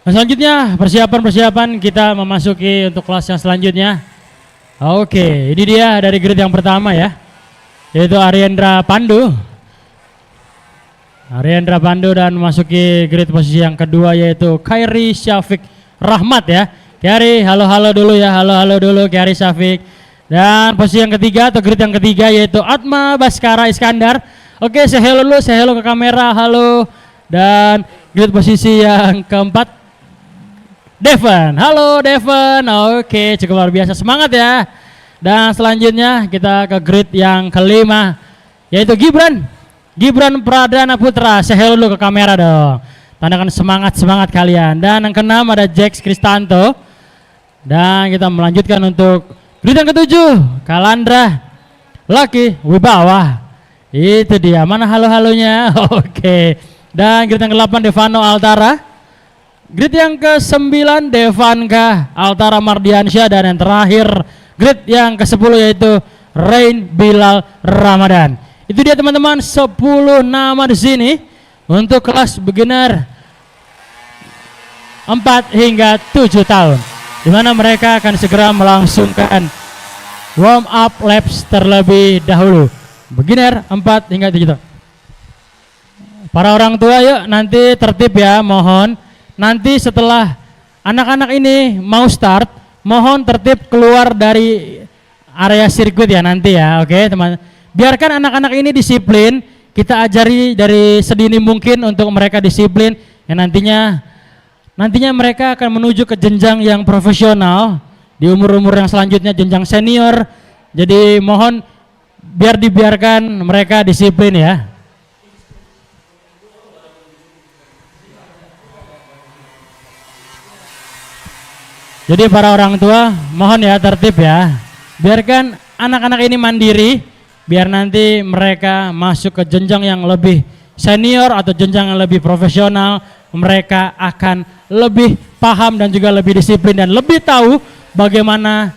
Selanjutnya persiapan kita memasuki untuk kelas yang selanjutnya. Oke, ini dia dari grade yang pertama ya, yaitu Ariendra Pandu. Ariendra Pandu dan memasuki grade posisi yang kedua yaitu Khairi Syafiq Rahmat ya. Khairi, halo dulu ya, halo dulu Khairi Syafiq. Dan posisi yang ketiga atau grade yang ketiga yaitu Atma Baskara Iskandar. Oke, say hello dulu, say hello ke kamera, halo. Dan grade posisi yang keempat Devon, halo Devon. Oke, cukup luar biasa, semangat ya. Dan selanjutnya kita ke grade yang kelima yaitu Gibran Pradana Putra. Say hello dulu ke kamera dong, tandakan semangat kalian. Dan yang keenam ada Jax Kristanto. Dan kita melanjutkan untuk grade yang ketujuh Kalandra Lucky Wibawa. Itu dia, mana halo-halonya. Oke. Dan grade yang ke-8 Devano Altara. Grade yang ke-9 Devanka Altara Mardiansyah. Dan yang terakhir grade yang ke-10 yaitu Rain Bilal Ramadan. Itu dia teman-teman 10 nama di sini untuk kelas beginner 4 hingga 7 tahun, di mana mereka akan segera melangsungkan warm up laps terlebih dahulu. Beginner 4 hingga 7 tahun. Para orang tua yuk nanti tertib ya, mohon. Nanti setelah anak-anak ini mau start, mohon tertib keluar dari area sirkuit ya nanti ya, oke teman. Biarkan anak-anak ini disiplin, kita ajari dari sedini mungkin untuk mereka disiplin. Yang nantinya mereka akan menuju ke jenjang yang profesional di umur-umur yang selanjutnya, jenjang senior. Jadi mohon dibiarkan mereka disiplin ya. Jadi para orang tua mohon ya tertib ya. Biarkan anak-anak ini mandiri, biar nanti mereka masuk ke jenjang yang lebih senior atau jenjang yang lebih profesional. Mereka akan lebih paham dan juga lebih disiplin dan lebih tahu bagaimana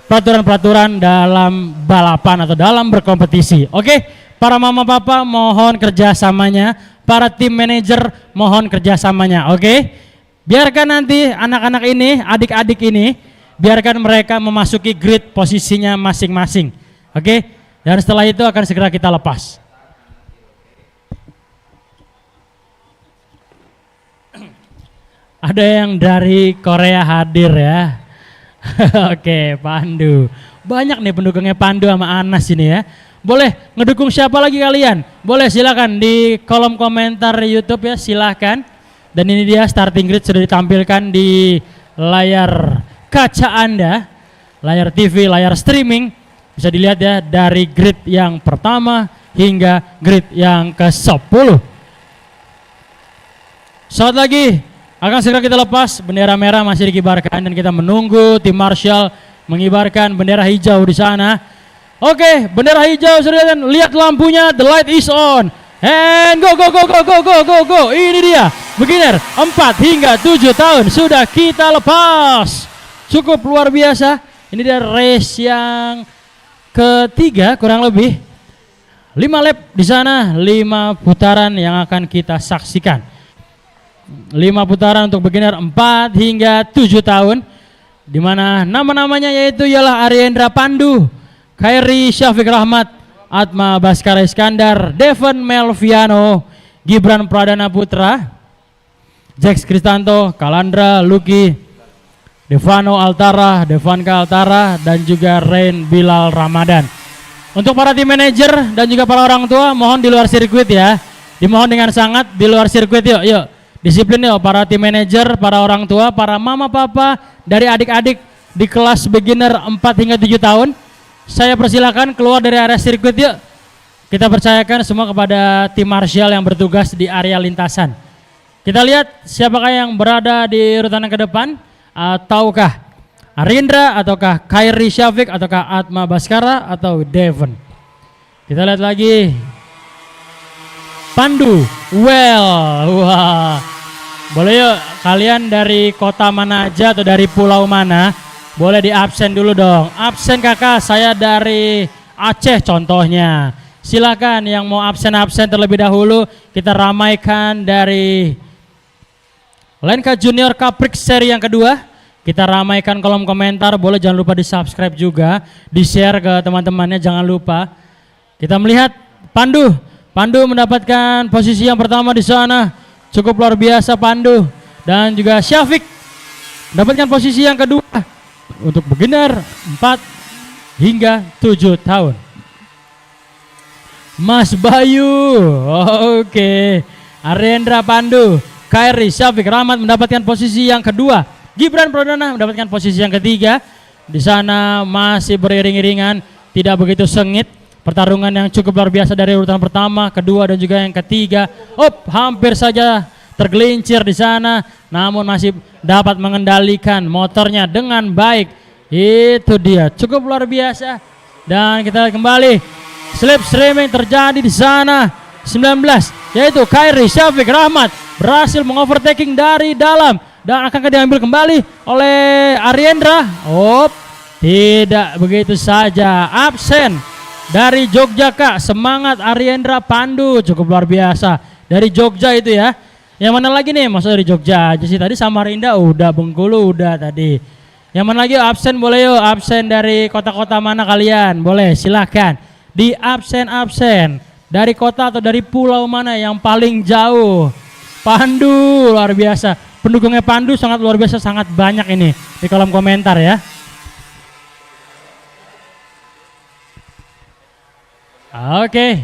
peraturan-peraturan dalam balapan atau dalam berkompetisi. Oke, para mama papa mohon kerjasamanya, para tim manajer mohon kerjasamanya. Oke. Biarkan nanti anak-anak ini, adik-adik ini, biarkan mereka memasuki grid posisinya masing-masing. Oke, dan setelah itu akan segera kita lepas. Ada yang dari Korea hadir ya. Oke, Pandu. Banyak nih pendukungnya Pandu sama Anas ini ya. Boleh ngedukung siapa lagi kalian? Boleh silakan di kolom komentar YouTube ya, silakan. Dan ini dia starting grid sudah ditampilkan di layar kaca Anda, layar TV, layar streaming. Bisa dilihat ya dari grid yang pertama hingga grid yang ke-10. Saat lagi akan segera kita lepas, bendera merah masih dikibarkan dan kita menunggu tim Marshall mengibarkan bendera hijau di sana. Oke, bendera hijau sudah, lihat lampunya, the light is on. And go. Ini dia beginner 4 hingga 7 tahun sudah kita lepas. Cukup luar biasa. Ini dia race yang ketiga kurang lebih. 5 lap di sana, 5 putaran yang akan kita saksikan. 5 putaran untuk beginner 4 hingga 7 tahun, di mana nama-namanya yaitu ialah Ariendra Pandu, Khairi Syafiq Rahmat, Atma Baskara Iskandar, Devon Melviano, Gibran Pradana Putra, Jax Kristanto, Kalandra Lucky, Devano Altara, Devanka Altara, dan juga Rain Bilal Ramadan. Untuk para tim manajer dan juga para orang tua mohon di luar sirkuit ya. Dimohon dengan sangat di luar sirkuit yuk. Disiplin yuk para tim manajer, para orang tua, para mama papa dari adik-adik di kelas beginner 4 hingga 7 tahun. Saya persilakan keluar dari area sirkuit yuk. Kita percayakan semua kepada tim Marshall yang bertugas di area lintasan. Kita lihat siapakah yang berada di urutan yang ke depan. Ataukah Ariendra, ataukah Khairi Syafiq, ataukah Atma Baskara, atau Devon. Kita lihat lagi. Pandu, wah. Boleh yuk kalian dari kota mana aja atau dari pulau mana. Boleh di absen dulu dong. Absen kakak, saya dari Aceh contohnya. Silakan yang mau absen terlebih dahulu. Kita ramaikan dari Lenka Junior Caprix seri yang kedua. Kita ramaikan kolom komentar, boleh jangan lupa di subscribe juga, di share ke teman-temannya, jangan lupa. Kita melihat Pandu mendapatkan posisi yang pertama di sana, cukup luar biasa Pandu. Dan juga Syafiq mendapatkan posisi yang kedua untuk beginner 4 hingga 7 tahun. Mas Bayu, oke. Ariendra Pandu, Khairi, Syafiq, Rahmat mendapatkan posisi yang kedua. Gibran Pradana mendapatkan posisi yang ketiga. Di sana masih beriring-iringan, tidak begitu sengit. Pertarungan yang cukup luar biasa dari urutan pertama, kedua dan juga yang ketiga. Hampir saja tergelincir di sana, namun masih dapat mengendalikan motornya dengan baik. Itu dia, cukup luar biasa. Dan kita lihat kembali slipstreaming terjadi di sana. 19 yaitu Khairi, Syafiq, Rahmat berhasil mengovertaking dari dalam dan akan diambil kembali oleh Ariendra. Tidak begitu saja, absen dari Jogja Kak. Semangat Ariendra Pandu, cukup luar biasa dari Jogja itu ya. Yang mana lagi nih, maksud dari Jogja aja sih, tadi Samarinda udah, Bengkulu udah tadi. Yang mana lagi absen, boleh yuk absen dari kota-kota mana kalian, boleh silakan di absen dari kota atau dari pulau mana yang paling jauh. Pandu luar biasa, pendukungnya Pandu sangat luar biasa, sangat banyak ini di kolom komentar ya. Oke,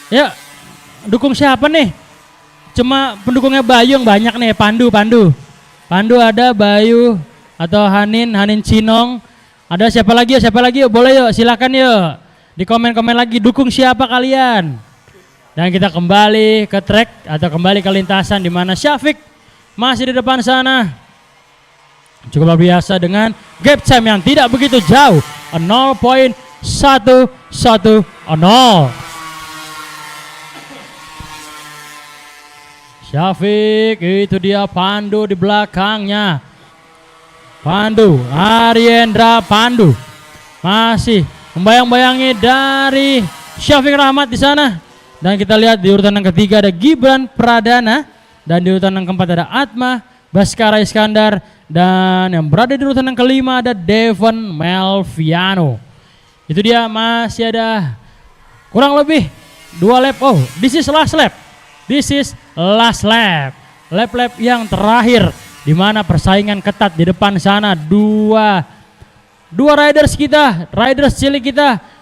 ya dukung siapa nih? Cuma pendukungnya Bayu yang banyak nih. Pandu ada, Bayu atau Hanin Cinong. Ada siapa lagi yuk, boleh yuk, silakan yuk di komen-komen lagi, dukung siapa kalian. Dan kita kembali ke track atau kembali ke lintasan di mana Syafiq masih di depan sana. Cukup luar biasa dengan gap time yang tidak begitu jauh, 0.110. Syafiq, itu dia Pandu di belakangnya. Ariendra Pandu masih membayang-bayangi dari Syafiq Rahmat di sana. Dan kita lihat di urutan yang ketiga ada Gibran Pradana, dan di urutan yang keempat ada Atma Baskara Iskandar, dan yang berada di urutan yang kelima ada Devon Melviano. Itu dia, masih ada kurang lebih 2 lap. This is last lap. Lap yang terakhir di mana persaingan ketat di depan sana. Dua riders cilik kita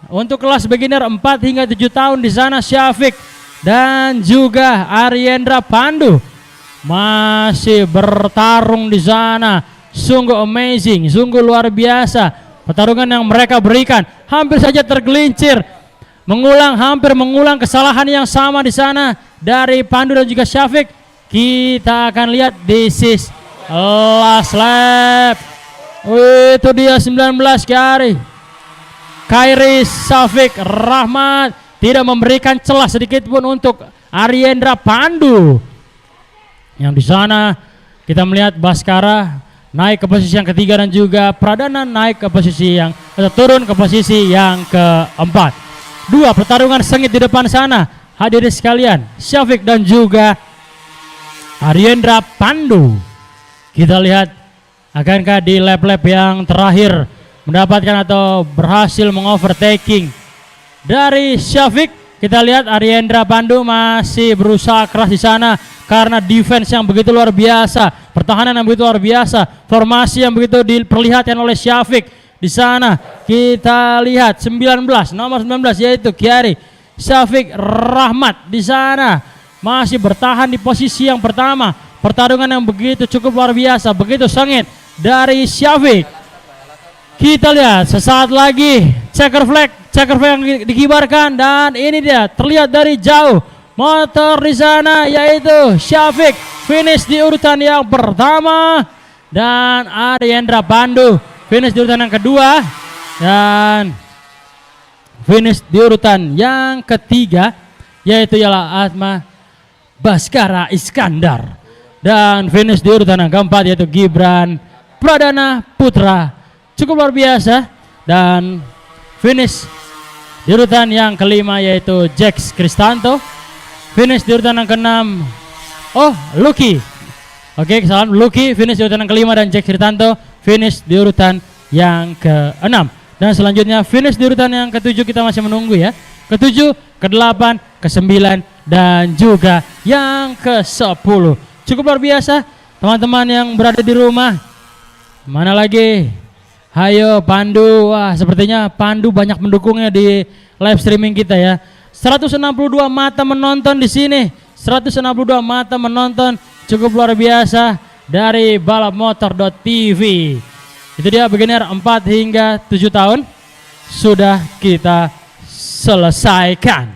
untuk kelas beginner 4 hingga 7 tahun di sana, Syafiq dan juga Ariendra Pandu masih bertarung di sana. Sungguh amazing, sungguh luar biasa pertarungan yang mereka berikan. Hampir saja tergelincir, hampir mengulang kesalahan yang sama di sana dari Pandu dan juga Syafiq. Kita akan lihat this is last lap. Itu dia 19 Khairi, Syafiq, Rahmat tidak memberikan celah sedikit pun untuk Ariendra Pandu. Yang di sana kita melihat Baskara naik ke posisi yang ketiga dan juga Pradana naik ke posisi turun ke posisi yang keempat. 2 pertarungan sengit di depan sana, hadirin sekalian, Syafiq dan juga Ariendra Pandu. Kita lihat akankah di lap-lap yang terakhir mendapatkan atau berhasil mengovertaking dari Syafiq. Kita lihat Ariendra Pandu masih berusaha keras di sana karena defense yang begitu luar biasa, pertahanan yang begitu luar biasa, formasi yang begitu diperlihatkan oleh Syafiq di sana. Kita lihat nomor 19 yaitu Khairi, Syafiq, Rahmat di sana masih bertahan di posisi yang pertama. Pertarungan yang begitu cukup luar biasa, begitu sengit dari Syafiq. Kita lihat sesaat lagi checker flag yang dikibarkan, dan ini dia terlihat dari jauh motor di sana yaitu Syafiq finish di urutan yang pertama dan Ariendra Pandu finish di urutan yang kedua dan finish di urutan yang ketiga yaitu ialah Atma Baskara Iskandar, dan finish di urutan yang keempat yaitu Gibran Pradana Putra. Cukup luar biasa. Dan finish di urutan yang kelima yaitu Jax Kristanto. Finish di urutan yang keenam Lucky Oke, kesalahan Lucky finish di urutan yang kelima dan Jack Sritanto finish di urutan yang ke-6. Dan selanjutnya finish di urutan yang ke-7 kita masih menunggu ya. Ke-7, ke-8, ke-9 dan juga yang ke-10. Cukup luar biasa teman-teman yang berada di rumah. Mana lagi? Hayo Pandu. Wah, sepertinya Pandu banyak mendukungnya di live streaming kita ya. 162 mata menonton di sini. 162 mata menonton, cukup luar biasa dari balapmotor.tv. Itu dia beginner 4 hingga 7 tahun sudah kita selesaikan.